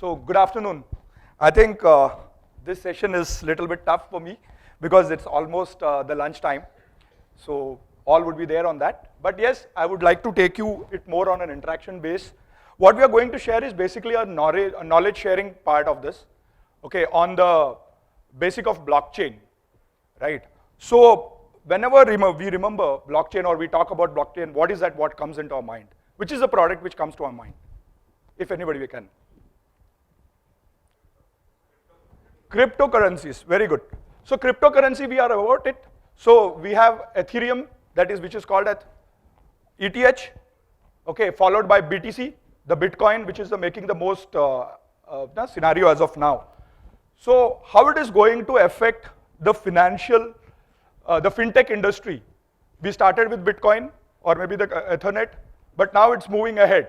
So good afternoon. I think this session is a little bit tough for me because it's almost the lunch time. So all would be there on that. But yes, I would like to take you it more on an interaction base. What we are going to share is basically a knowledge sharing part of this, okay, on the basic of blockchain, right? So whenever we remember blockchain or we talk about blockchain, what is that what comes into our mind? Which is the product which comes to our mind? If anybody we can. Cryptocurrencies, very good. So cryptocurrency, we are about it. So we have Ethereum, that is which is called as ETH, okay, followed by BTC, the Bitcoin, which is making the most scenario as of now. So how it is going to affect the financial, the fintech industry? We started with Bitcoin or maybe the Ethernet, but now it's moving ahead.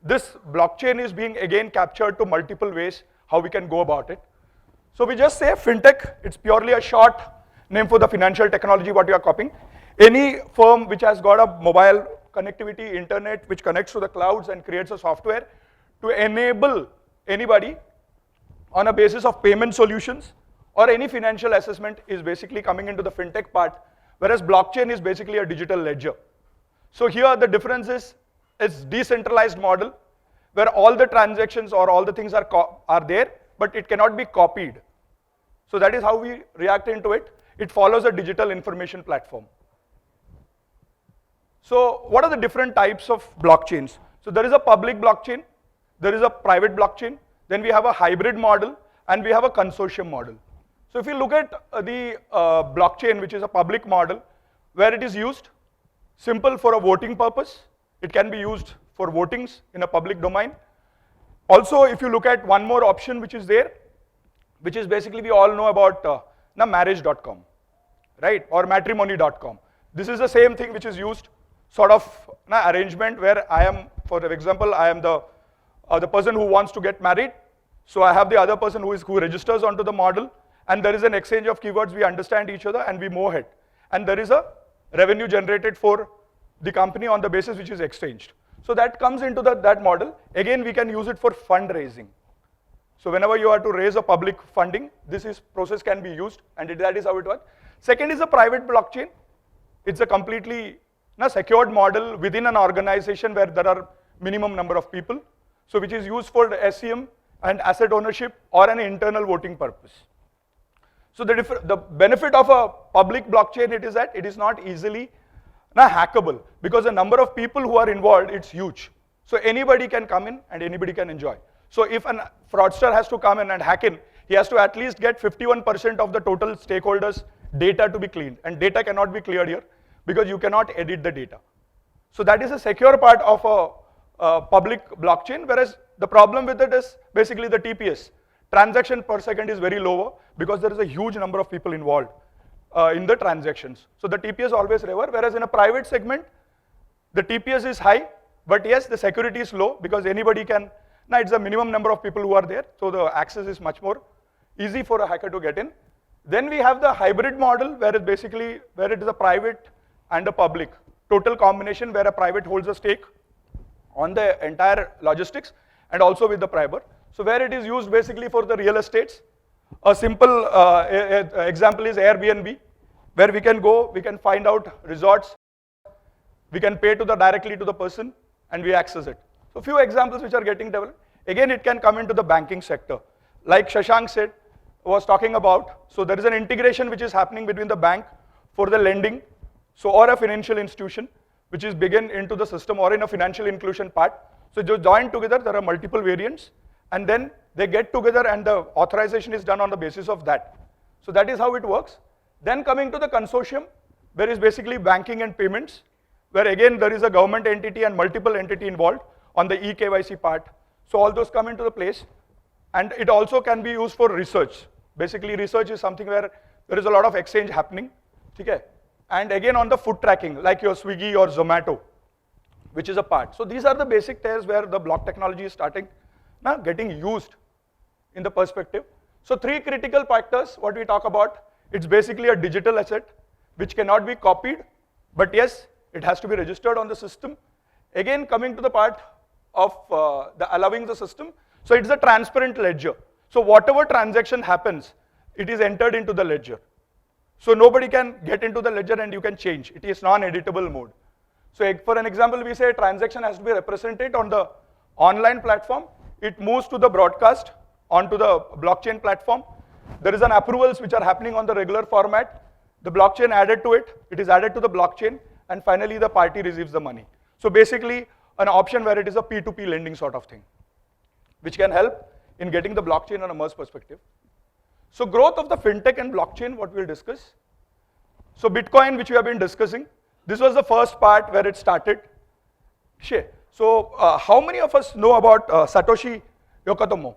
This blockchain is being again captured to multiple ways how we can go about it. So we just say fintech, it's purely a short name for the financial technology what you are copying. Any firm which has got a mobile connectivity, internet, which connects to the clouds and creates a software to enable anybody on a basis of payment solutions or any financial assessment is basically coming into the fintech part, whereas blockchain is basically a digital ledger. So here the difference is it's decentralized model where all the transactions or all the things are there, but it cannot be copied. So that is how we react into it. It follows a digital information platform. So what are the different types of blockchains? So there is a public blockchain, there is a private blockchain, then we have a hybrid model, and we have a consortium model. So if you look at the blockchain, which is a public model, where it is used, simple for a voting purpose, it can be used for votings in a public domain. Also, if you look at one more option which is there, which is basically we all know about marriage.com, right, or matrimony.com. This is the same thing which is used sort of arrangement where I am, for example, I am the person who wants to get married. So I have the other person who registers onto the model, and there is an exchange of keywords, we understand each other and we move ahead. And there is a revenue generated for the company on the basis which is exchanged. So that comes into that model. Again, we can use it for fundraising. So whenever you are to raise a public funding, this process can be used, and that is how it works. Second is a private blockchain. It's a completely secured model within an organization where there are minimum number of people. So which is used for the SCM and asset ownership or an internal voting purpose. So the benefit of a public blockchain it is that it is not easily hackable because the number of people who are involved, it's huge. So anybody can come in and anybody can enjoy. So if a fraudster has to come in and hack in, he has to at least get 51% of the total stakeholders' data to be cleaned. And data cannot be cleared here because you cannot edit the data. So that is a secure part of a public blockchain, whereas the problem with it is basically the TPS. Transaction per second is very lower because there is a huge number of people involved in the transactions. So the TPS always lower, whereas in a private segment, the TPS is high, but yes, the security is low because anybody can, it's a minimum number of people who are there, so the access is much more easy for a hacker to get in. Then we have the hybrid model where it is a private and a public, total combination where a private holds a stake on the entire logistics and also with the private. So where it is used basically for the real estates. A simple example is Airbnb, where we can go, we can find out resorts, we can pay directly to the person, and we access it. So few examples which are getting developed. Again, it can come into the banking sector. Like Shashank was talking about, so there is an integration which is happening between the bank for the lending, so or a financial institution, which is begin into the system or in a financial inclusion part. So just join together, there are multiple variants, and then they get together and the authorization is done on the basis of that. So that is how it works. Then coming to the consortium, there is basically banking and payments, where again there is a government entity and multiple entity involved on the eKYC part. So all those come into the place, and it also can be used for research. Basically research is something where there is a lot of exchange happening, okay? And again on the food tracking, like your Swiggy or Zomato, which is a part. So these are the basic tiers where the block technology is starting getting used in the perspective. So three critical factors, what we talk about, it's basically a digital asset which cannot be copied, but yes, it has to be registered on the system. Again, coming to the part of the allowing the system. So it's a transparent ledger. So whatever transaction happens, it is entered into the ledger. So nobody can get into the ledger and you can change. It is non-editable mode. So for an example, we say a transaction has to be represented on the online platform. It moves to the broadcast onto the blockchain platform. There is an approvals which are happening on the regular format. The blockchain added to it. It is added to the blockchain. And finally, the party receives the money. So basically, an option where it is a P2P lending sort of thing, which can help in getting the blockchain on a merge perspective. So growth of the fintech and blockchain, what we'll discuss. So Bitcoin, which we have been discussing, this was the first part where it started. So how many of us know about Satoshi Nakamoto?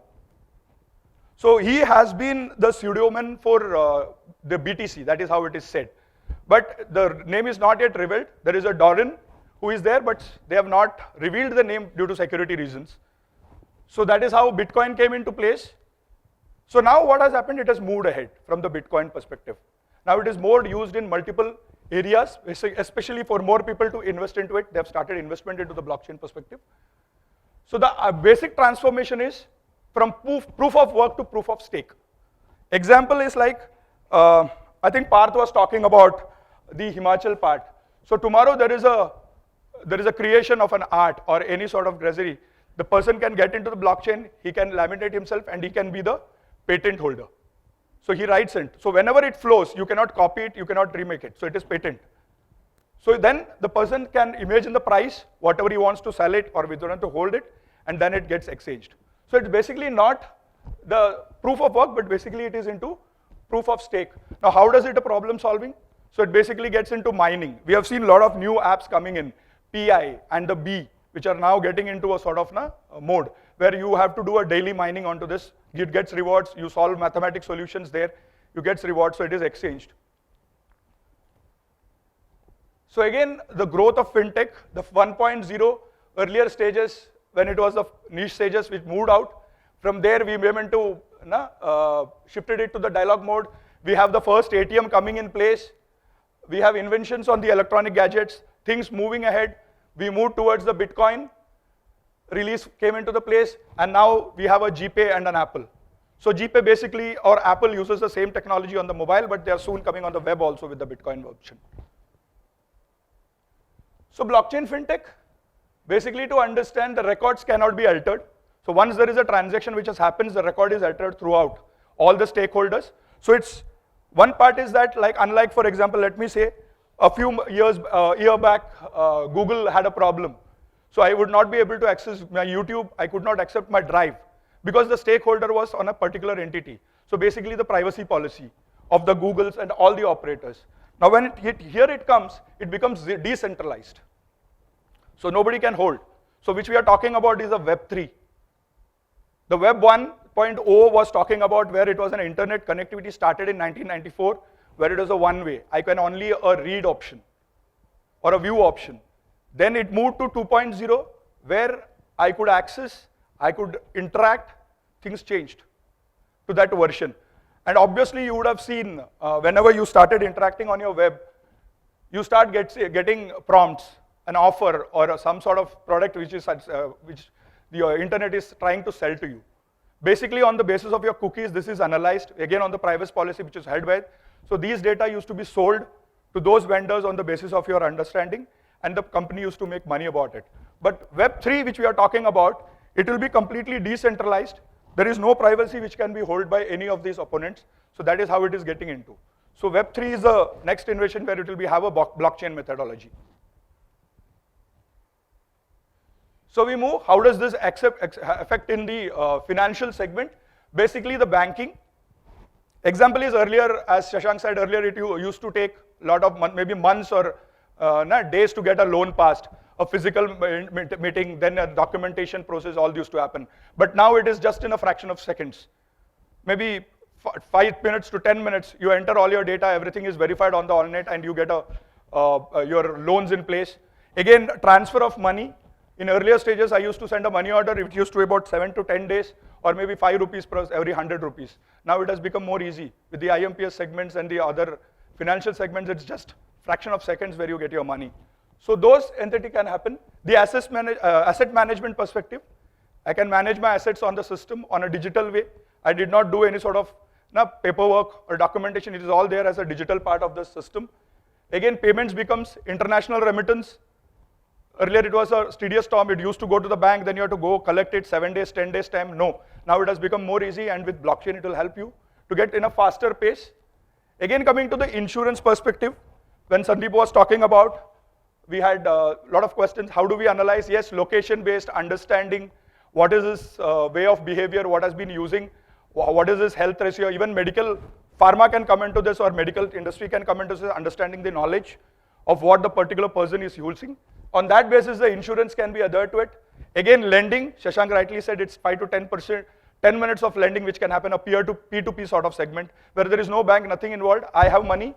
So he has been the pseudonym for the BTC, that is how it is said. But the name is not yet revealed. There is a Doran who is there, but they have not revealed the name due to security reasons. So that is how Bitcoin came into place. So now what has happened, it has moved ahead from the Bitcoin perspective. Now it is more used in multiple areas, especially for more people to invest into it. They have started investment into the blockchain perspective. So the basic transformation is from proof of work to proof of stake. Example is like, I think Parth was talking about the Himachal part. So tomorrow there is a creation of an art or any sort of grocery. The person can get into the blockchain, he can laminate himself and he can be the patent holder. So he writes it. So whenever it flows, you cannot copy it, you cannot remake it. So it is patent. So then the person can imagine the price, whatever he wants to sell it or whether he wants to hold it, and then it gets exchanged. So it's basically not the proof of work, but basically it is into proof of stake. Now how does it a problem solving? So it basically gets into mining. We have seen a lot of new apps coming in, PI and the B, which are now getting into a sort of mode where you have to do a daily mining onto this. It gets rewards, you solve mathematics solutions there, you get rewards, so it is exchanged. So again, the growth of fintech, the 1.0 earlier stages, when it was the niche stages which moved out, from there we went into, shifted it to the dialogue mode. We have the first ATM coming in place. We have inventions on the electronic gadgets, things moving ahead. We moved towards the Bitcoin. Release came into the place, and now we have a GPay and an Apple. So GPay basically, or Apple uses the same technology on the mobile, but they are soon coming on the web also with the Bitcoin option. So blockchain fintech, basically to understand the records cannot be altered. So once there is a transaction which has happened, the record is altered throughout all the stakeholders. So it's, one part is that, like, unlike, for example, let me say, a few year back, Google had a problem. So I would not be able to access my YouTube, I could not accept my drive because the stakeholder was on a particular entity. So basically the privacy policy of the Googles and all the operators. Now when here it comes, it becomes decentralized. So nobody can hold. So which we are talking about is a Web3. The Web 1.0 was talking about where it was an internet connectivity started in 1994, where it was a one-way. I can only a read option or a view option. Then it moved to 2.0, where I could access, I could interact, things changed to that version. And obviously you would have seen, whenever you started interacting on your web, you start getting prompts, an offer or some sort of product which the internet is trying to sell to you. Basically on the basis of your cookies, this is analyzed, again on the privacy policy which is held by. So these data used to be sold to those vendors on the basis of your understanding, and the company used to make money about it. But Web3, which we are talking about, it will be completely decentralized. There is no privacy which can be held by any of these opponents. So that is how it is getting into. So Web3 is the next innovation where it will have a blockchain methodology. So we move, how does this affect in the financial segment? Basically the banking. Example is earlier, as Shashank said earlier, it used to take a lot of maybe months or days to get a loan passed, a physical meeting, then a documentation process, all used to happen. But now it is just in a fraction of seconds. Maybe 5 minutes to 10 minutes, you enter all your data, everything is verified on the AllNet, and you get your loans in place. Again, transfer of money. In earlier stages, I used to send a money order. It used to be about 7 to 10 days, or maybe 5 rupees per every 100 rupees. Now it has become more easy. With the IMPS segments and the other financial segments, it's just fraction of seconds where you get your money. So those entity can happen. The asset management perspective, I can manage my assets on the system on a digital way. I did not do any sort of paperwork or documentation. It is all there as a digital part of the system. Again, payments becomes international remittance. Earlier it was a tedious term. It used to go to the bank, then you have to go collect it 7 days, 10 days time. No, now it has become more easy, and with blockchain it will help you to get in a faster pace. Again, coming to the insurance perspective, when Sandeep was talking about, we had a lot of questions. How do we analyze? Yes, location-based understanding. What is this way of behavior? What has been using? What is this health ratio? Even medical, pharma can come into this, or medical industry can come into this, understanding the knowledge of what the particular person is using. On that basis, the insurance can be adhered to it. Again, lending, Shashank rightly said it's 5 to 10%, 10 minutes of lending, which can happen a P2P sort of segment, where there is no bank, nothing involved. I have money,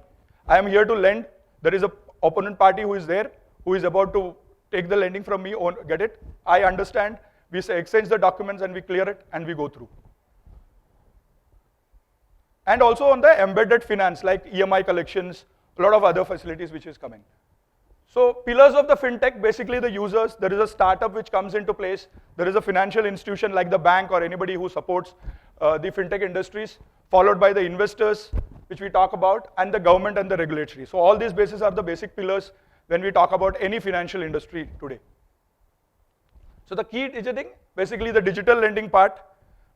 I am here to lend. There is a opponent party who is there, who is about to take the lending from me, or get it. I understand, we say exchange the documents and we clear it and we go through. And also on the embedded finance, like EMI collections, a lot of other facilities which is coming. So pillars of the fintech, basically the users, there is a startup which comes into place, there is a financial institution like the bank or anybody who supports the fintech industries, followed by the investors, which we talk about, and the government and the regulatory. So all these bases are the basic pillars when we talk about any financial industry today. So the key digiting, basically the digital lending part,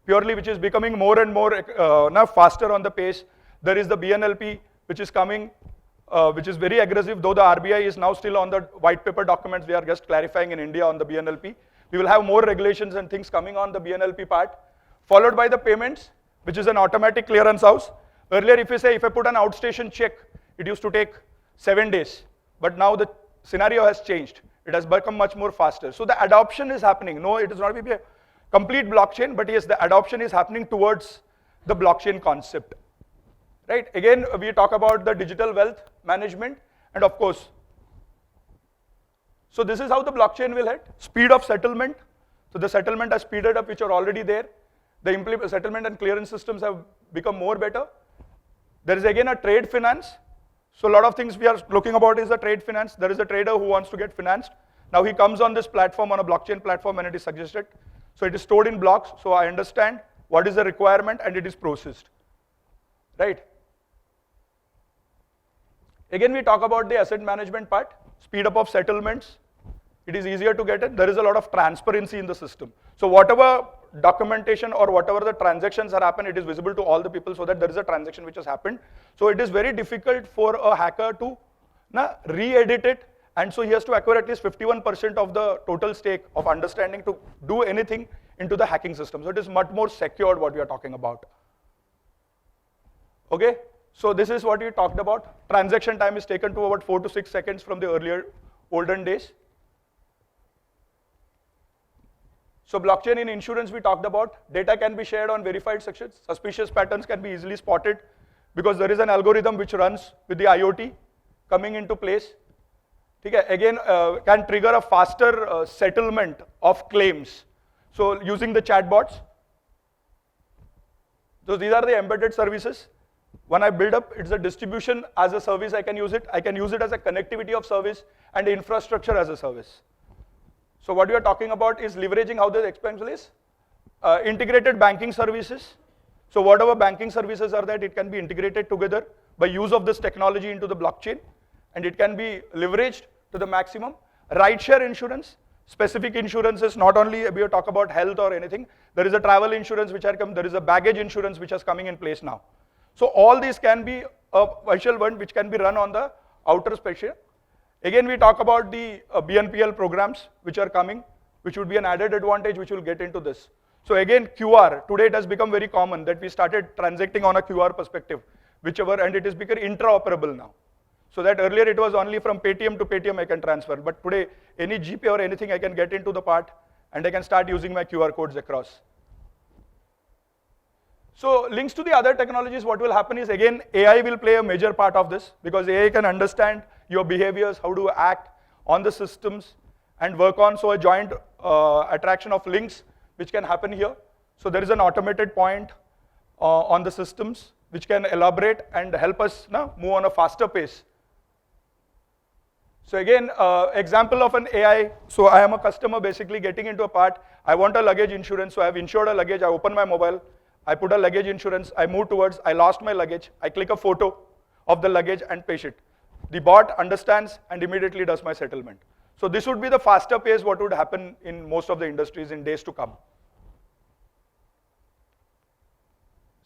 purely which is becoming more and more now faster on the pace. There is the BNLP, which is coming, which is very aggressive, though the RBI is now still on the white paper documents. We are just clarifying in India on the BNLP. We will have more regulations and things coming on the BNLP part, followed by the payments, which is an automatic clearance house. Earlier, if I put an outstation check, it used to take 7 days. But now the scenario has changed. It has become much more faster. So the adoption is happening. No, it is not maybe a complete blockchain, but yes, the adoption is happening towards the blockchain concept. Right? Again, we talk about the digital wealth management, and of course, so this is how the blockchain will hit. Speed of settlement. So the settlement has speeded up, which are already there. The settlement and clearance systems have become more better. There is again a trade finance. So a lot of things we are looking about is the trade finance. There is a trader who wants to get financed. Now he comes on this platform, on a blockchain platform, and it is suggested. So it is stored in blocks. So I understand what is the requirement and it is processed. Right? Again, we talk about the asset management part, speed up of settlements. It is easier to get it. There is a lot of transparency in the system. So whatever documentation or whatever the transactions are happened, it is visible to all the people, so that there is a transaction which has happened. So it is very difficult for a hacker to re-edit it, and so he has to acquire at least 51% of the total stake of understanding to do anything into the hacking system. So it is much more secured what we are talking about. Okay, so this is what we talked about. Transaction time is taken to about 4 to 6 seconds from the olden days. So blockchain in insurance we talked about. Data can be shared on verified sections. Suspicious patterns can be easily spotted because there is an algorithm which runs with the IoT coming into place. Okay. Again, can trigger a faster settlement of claims. So using the chatbots. So these are the embedded services. When I build up, it's a distribution as a service I can use it. I can use it as a connectivity of service and infrastructure as a service. So what we are talking about is leveraging how the expensive is. Integrated banking services. So whatever banking services are there, it can be integrated together by use of this technology into the blockchain, and it can be leveraged to the maximum. Rideshare insurance, specific insurances, not only we talk about health or anything. There is a travel insurance which has come, there is a baggage insurance which is coming in place now. So all these can be a virtual one which can be run on the outer spatial. Again, we talk about the BNPL programs which are coming, which would be an added advantage which will get into this. So again, QR, today it has become very common that we started transacting on a QR perspective, and it is become interoperable now. So that earlier it was only from Paytm to Paytm I can transfer, but today any GPay or anything I can get into the part and I can start using my QR codes across. So links to the other technologies, what will happen is again, AI will play a major part of this because AI can understand your behaviors, how to act on the systems and work on, so a joint attraction of links which can happen here. So there is an automated point on the systems which can elaborate and help us move on a faster pace. So again, example of an AI. So I am a customer basically getting into a part. I want a luggage insurance. So I have insured a luggage. I open my mobile. I put a luggage insurance. I move towards, I lost my luggage. I click a photo of the luggage and paste it. The bot understands and immediately does my settlement. So this would be the faster pace what would happen in most of the industries in days to come.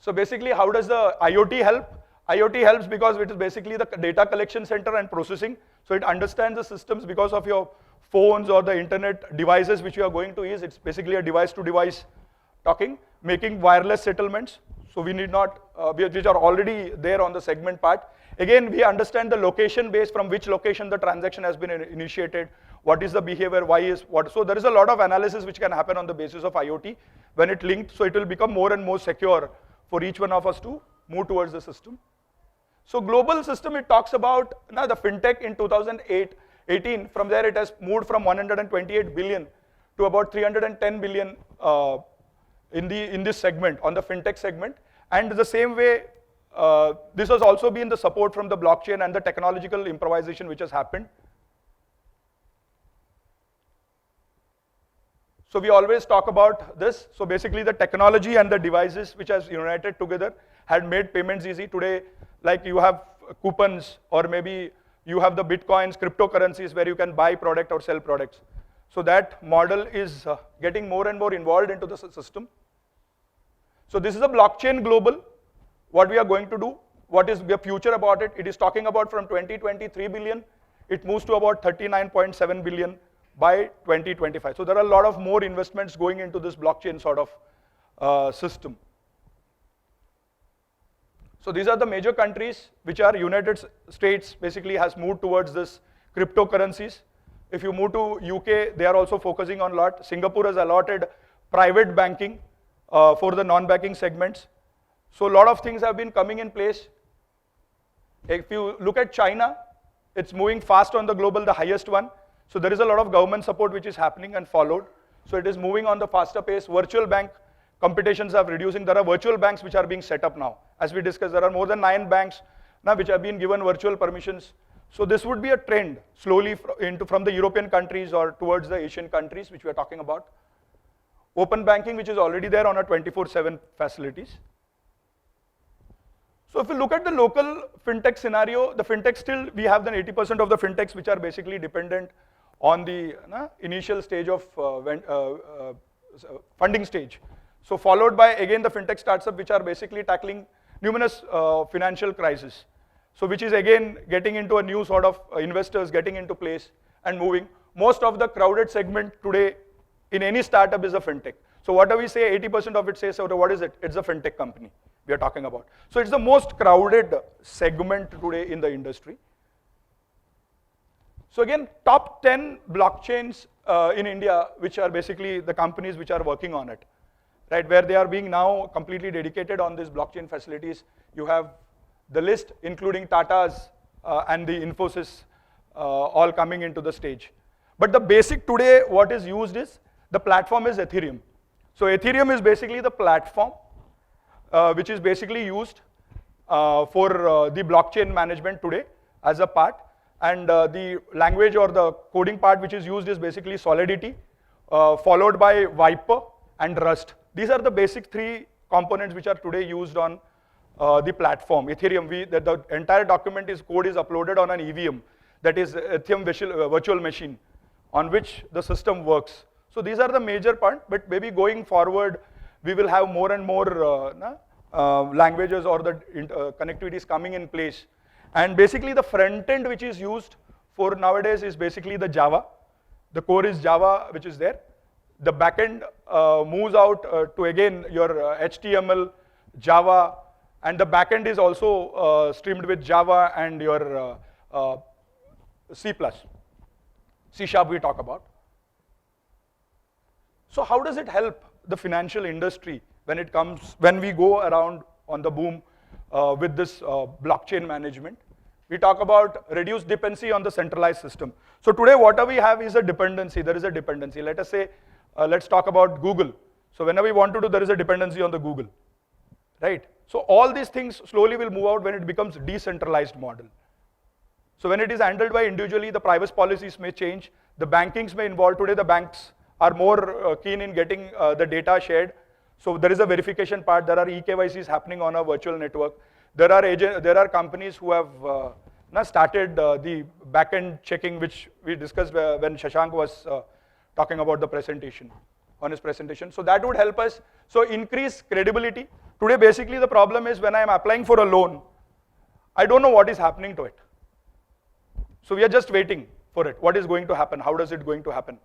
So basically, how does the IoT help? IoT helps because it is basically the data collection center and processing. So it understands the systems because of your phones or the internet devices which you are going to use. It's basically a device to device talking, making wireless settlements. So we need not, which are already there on the segment part. Again, we understand the location base, from which location the transaction has been initiated, what is the behavior, why is what. So there is a lot of analysis which can happen on the basis of IoT when it linked. So it will become more and more secure for each one of us to move towards the system. So global system, it talks about now the fintech in 2018. From there, it has moved from 128 billion to about 310 billion in this segment, on the fintech segment. And the same way, this has also been the support from the blockchain and the technological improvisation which has happened. So we always talk about this. So basically the technology and the devices which has united together had made payments easy. Today, like you have coupons, or maybe you have the bitcoins, cryptocurrencies where you can buy product or sell products. So that model is getting more and more involved into the system. So this is a blockchain global. What we are going to do, what is the future about it? It is talking about from 2023 billion, it moves to about 39.7 billion by 2025. So there are a lot of more investments going into this blockchain sort of system. So these are the major countries which are United States basically has moved towards this cryptocurrencies. If you move to UK, they are also focusing on a lot. Singapore has allotted private banking for the non-banking segments. So a lot of things have been coming in place. If you look at China, it's moving fast on the global, the highest one. So there is a lot of government support which is happening and followed. So it is moving on the faster pace. Virtual bank competitions are reducing. There are virtual banks which are being set up now. As we discussed, there are more than 9 banks now which have been given virtual permissions. So this would be a trend slowly from the European countries or towards the Asian countries which we are talking about. Open banking, which is already there on a 24/7 facilities. So if you look at the local fintech scenario, the fintech still, we have then 80% of the fintechs which are basically dependent on the initial stage of funding stage. So followed by, again, the fintech startups which are basically tackling numerous financial crises. So which is again getting into a new sort of investors getting into place and moving. Most of the crowded segment today in any startup is a fintech. So what do we say, 80% of it says, so what is it? It's a fintech company we are talking about. So it's the most crowded segment today in the industry. So again, top 10 blockchains in India, which are basically the companies which are working on it, right? Where they are being now completely dedicated on these blockchain facilities. You have the list, including Tata's and the Infosys, all coming into the stage. But the basic today, what is used is, the platform is Ethereum. So Ethereum is basically the platform which is basically used for the blockchain management today as a part. And the language or the coding part which is used is basically Solidity, followed by Viper and Rust. These are the basic 3 components which are today used on the platform. Ethereum, the entire document code is uploaded on an EVM, that is Ethereum virtual machine, on which the system works. So these are the major part, but maybe going forward, we will have more and more languages or the connectivities coming in place. And basically the front end which is used for nowadays is basically the Java. The core is Java which is there. The backend moves out to again your HTML, Java, and the backend is also streamed with Java and your C++. C# we talk about. So how does it help the financial industry when we go around on the boom with this blockchain management? We talk about reduced dependency on the centralized system. So today what we have is a dependency. There is a dependency. Let us say, let's talk about Google. So whenever we want to do, there is a dependency on the Google, right? So all these things slowly will move out when it becomes decentralized model. So when it is handled by individually, the privacy policies may change, the bankings may involve. Today the banks are more keen in getting the data shared. So there is a verification part, there are e-KYCs happening on a virtual network. There are companies who have started the back-end checking, which we discussed when Shashank was talking about the presentation, on his presentation. So that would help us. So increase credibility. Today basically the problem is when I am applying for a loan, I don't know what is happening to it. So we are just waiting for it. What is going to happen? How does it going to happen?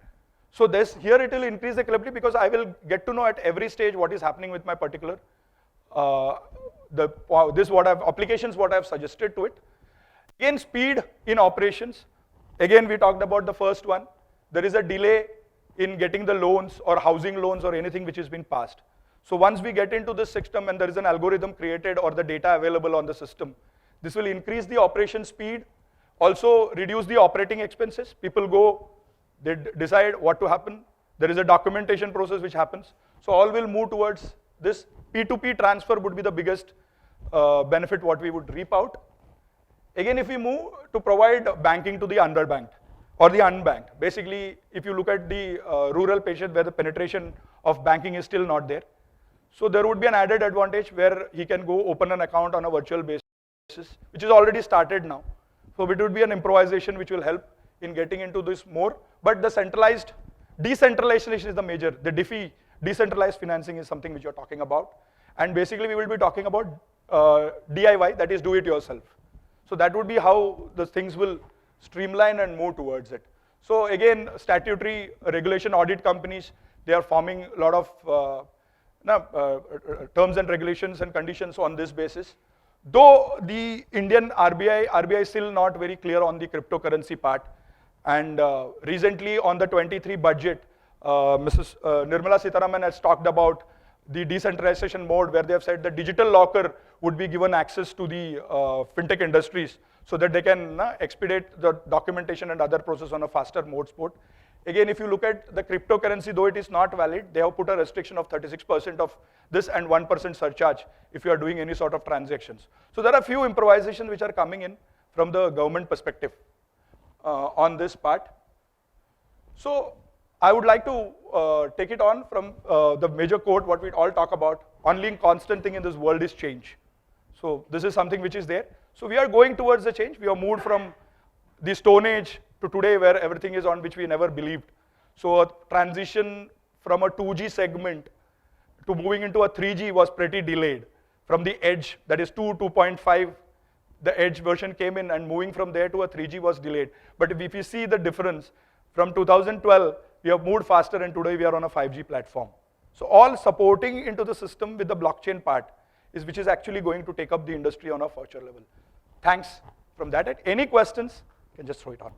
So here it will increase the credibility because I will get to know at every stage what is happening with my particular applications, what I have suggested to it. Again, speed in operations. Again, we talked about the first one. There is a delay in getting the loans or housing loans or anything which has been passed. So once we get into this system and there is an algorithm created or the data available on the system, this will increase the operation speed, also reduce the operating expenses. People go, they decide what to happen. There is a documentation process which happens. So all will move towards this. P2P transfer would be the biggest benefit what we would reap out. Again, if we move to provide banking to the underbanked or the unbanked, basically if you look at the rural patient where the penetration of banking is still not there, so there would be an added advantage where he can go open an account on a virtual basis, which is already started now. So it would be an improvisation which will help in getting into this more, but the decentralization is the major. The DeFi, decentralized financing, is something which you're talking about. And basically we will be talking about DIY, that is do it yourself. So that would be how the things will streamline and move towards it. So again, statutory regulation audit companies, they are forming a lot of terms and regulations and conditions on this basis. Though the Indian RBI is still not very clear on the cryptocurrency part. And recently on the 23 budget, Mrs. Nirmala Sitharaman has talked about the decentralization mode where they have said the digital locker would be given access to the fintech industries so that they can expedite the documentation and other process on a faster mode sport. Again, if you look at the cryptocurrency, though it is not valid, they have put a restriction of 36% of this and 1% surcharge if you are doing any sort of transactions. So there are a few improvisations which are coming in from the government perspective on this part. So I would like to take it on from the major quote, what we all talk about, only constant thing in this world is change. So this is something which is there. So we are going towards the change. We have moved from the Stone Age to today where everything is on which we never believed. So a transition from a 2G segment to moving into a 3G was pretty delayed. From the edge, that is 2.5, the edge version came in, and moving from there to a 3G was delayed. But if you see the difference, from 2012, we have moved faster, and today we are on a 5G platform. So all supporting into the system with the blockchain part is which is actually going to take up the industry on a future level. Thanks from that. Any questions? You can just throw it on.